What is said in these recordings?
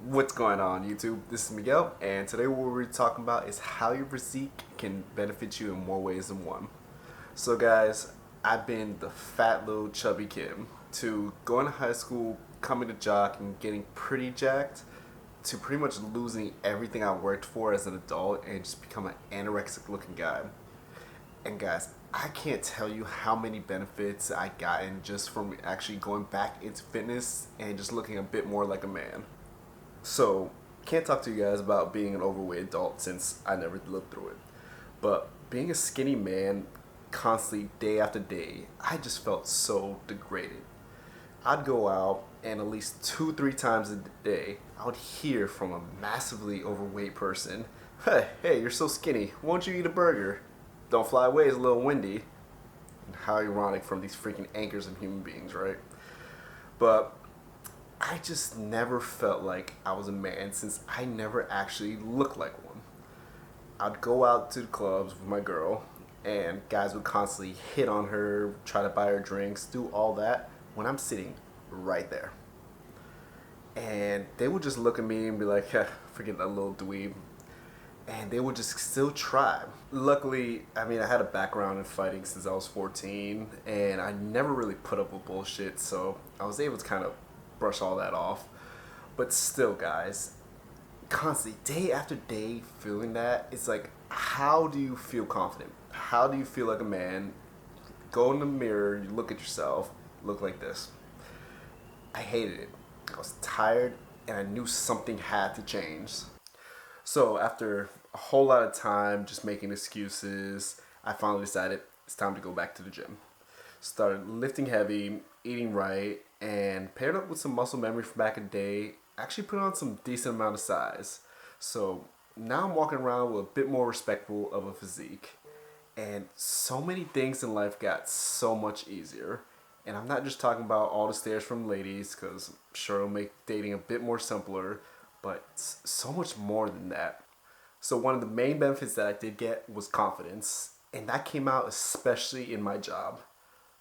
What's going on, YouTube? This is Miguel, and today what we're talking about is how your physique can benefit you in more ways than one. So, guys, I've been the fat little chubby kid to going to high school, coming to jock, and getting pretty jacked, to pretty much losing everything I worked for as an adult and just become an anorexic looking guy. And guys, I can't tell you how many benefits I gotten just from actually going back into fitness and just looking a bit more like a man. So, can't talk to you guys about being an overweight adult since I never lived through it. But being a skinny man constantly, day after day, I just felt so degraded. I'd go out and at least 2, 3 times a day, I would hear from a massively overweight person, hey, you're so skinny, won't you eat a burger? Don't fly away, it's a little windy. And how ironic from these freaking anchors of human beings, right? But I just never felt like I was a man since I never actually looked like one. I'd go out to the clubs with my girl, and guys would constantly hit on her, try to buy her drinks, do all that when I'm sitting right there. And they would just look at me and be like, forget that little dweeb. And they would just still try. Luckily, I had a background in fighting since I was 14, and I never really put up with bullshit, so I was able to kind of brush all that off. But still, guys, constantly, day after day, feeling that, it's like, how do you feel confident? How do you feel like a man? Go in the mirror, you look at yourself, look like this. I hated it. I was tired, and I knew something had to change. So after a whole lot of time just making excuses, I finally decided it's time to go back to the gym. Started lifting heavy, eating right, and paired up with some muscle memory from back in the day, actually put on some decent amount of size. So now I'm walking around with a bit more respectful of a physique. And so many things in life got so much easier. And I'm not just talking about all the stares from ladies, because sure it'll make dating a bit more simpler, but so much more than that. So one of the main benefits that I did get was confidence, and that came out especially in my job.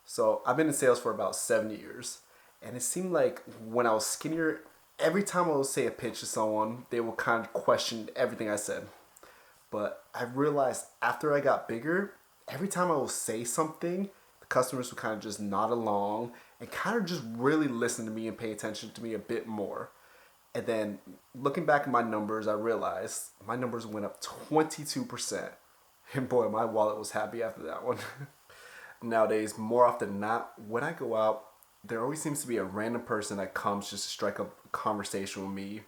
So I've been in sales for about 7 years, and it seemed like when I was skinnier, every time I would say a pitch to someone, they would kind of question everything I said. But I realized after I got bigger, every time I would say something, the customers would kind of just nod along and kind of just really listen to me and pay attention to me a bit more. And then looking back at my numbers, I realized my numbers went up 22%. And boy, my wallet was happy after that one. Nowadays, more often than not, when I go out, there always seems to be a random person that comes just to strike up a conversation with me.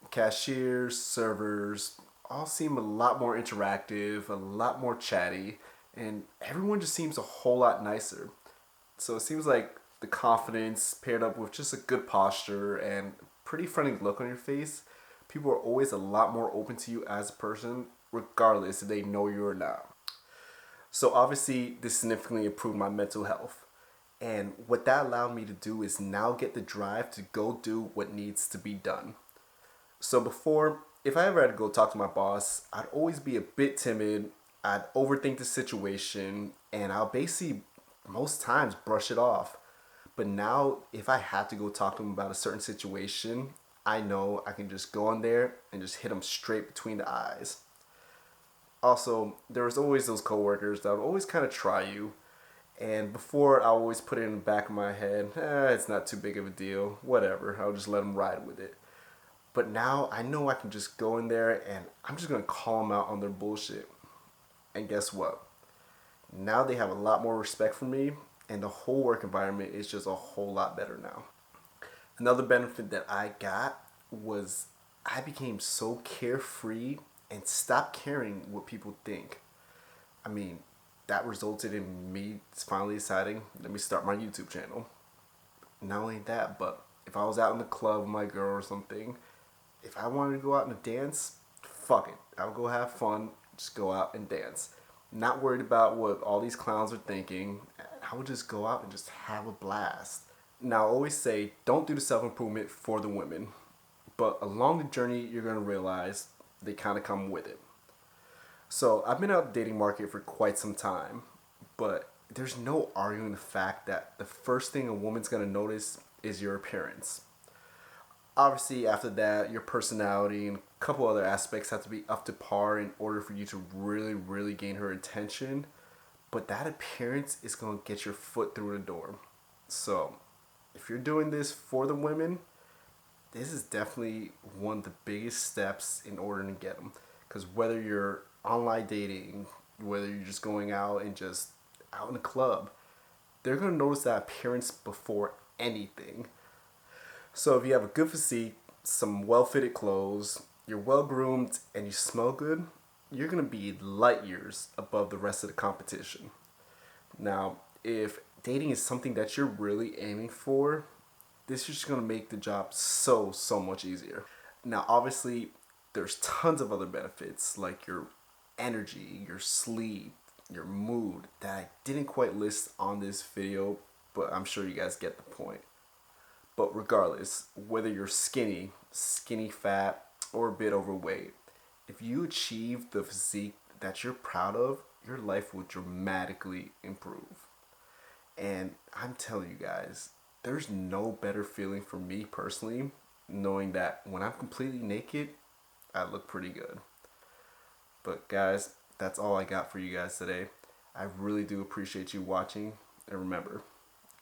Cashiers, servers, all seem a lot more interactive, a lot more chatty, and everyone just seems a whole lot nicer. So it seems like the confidence paired up with just a good posture and pretty friendly look on your face, people are always a lot more open to you as a person, regardless if they know you or not. So obviously, this significantly improved my mental health. And what that allowed me to do is now get the drive to go do what needs to be done. So before, if I ever had to go talk to my boss, I'd always be a bit timid. I'd overthink the situation, and I'll basically most times brush it off. But now, if I have to go talk to him about a certain situation, I know I can just go in there and just hit him straight between the eyes. Also, there was always those coworkers that would always kind of try you. And before, I always put it in the back of my head, it's not too big of a deal, whatever, I'll just let them ride with it. But now, I know I can just go in there and I'm just going to call them out on their bullshit. And guess what? Now they have a lot more respect for me, and the whole work environment is just a whole lot better now. Another benefit that I got was I became so carefree and stopped caring what people think. I mean, that resulted in me finally deciding, let me start my YouTube channel. Not only that, but if I was out in the club with my girl or something, if I wanted to go out and dance, fuck it. I would go have fun, just go out and dance. Not worried about what all these clowns are thinking. I would just go out and just have a blast. Now, I always say, don't do the self-improvement for the women. But along the journey, you're going to realize they kind of come with it. So, I've been out in the dating market for quite some time. But there's no arguing the fact that the first thing a woman's going to notice is your appearance. Obviously, after that, your personality and a couple other aspects have to be up to par in order for you to really, really gain her attention. But that appearance is going to get your foot through the door. So, if you're doing this for the women, this is definitely one of the biggest steps in order to get them. Because whether you're online dating, whether you're just going out and just out in the club, they're going to notice that appearance before anything. So if you have a good physique, some well-fitted clothes, you're well-groomed, and you smell good, you're going to be light years above the rest of the competition. Now, if dating is something that you're really aiming for, this is just going to make the job so much easier. Now, obviously, there's tons of other benefits like your energy, your sleep, your mood that I didn't quite list on this video, but I'm sure you guys get the point. But regardless, whether you're skinny fat, or a bit overweight, if you achieve the physique that you're proud of, your life will dramatically improve. And I'm telling you guys, there's no better feeling for me personally knowing that when I'm completely naked, I look pretty good. But guys, that's all I got for you guys today. I really do appreciate you watching. And remember,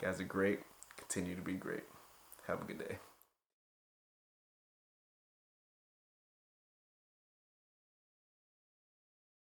you guys are great. Continue to be great. Have a good day.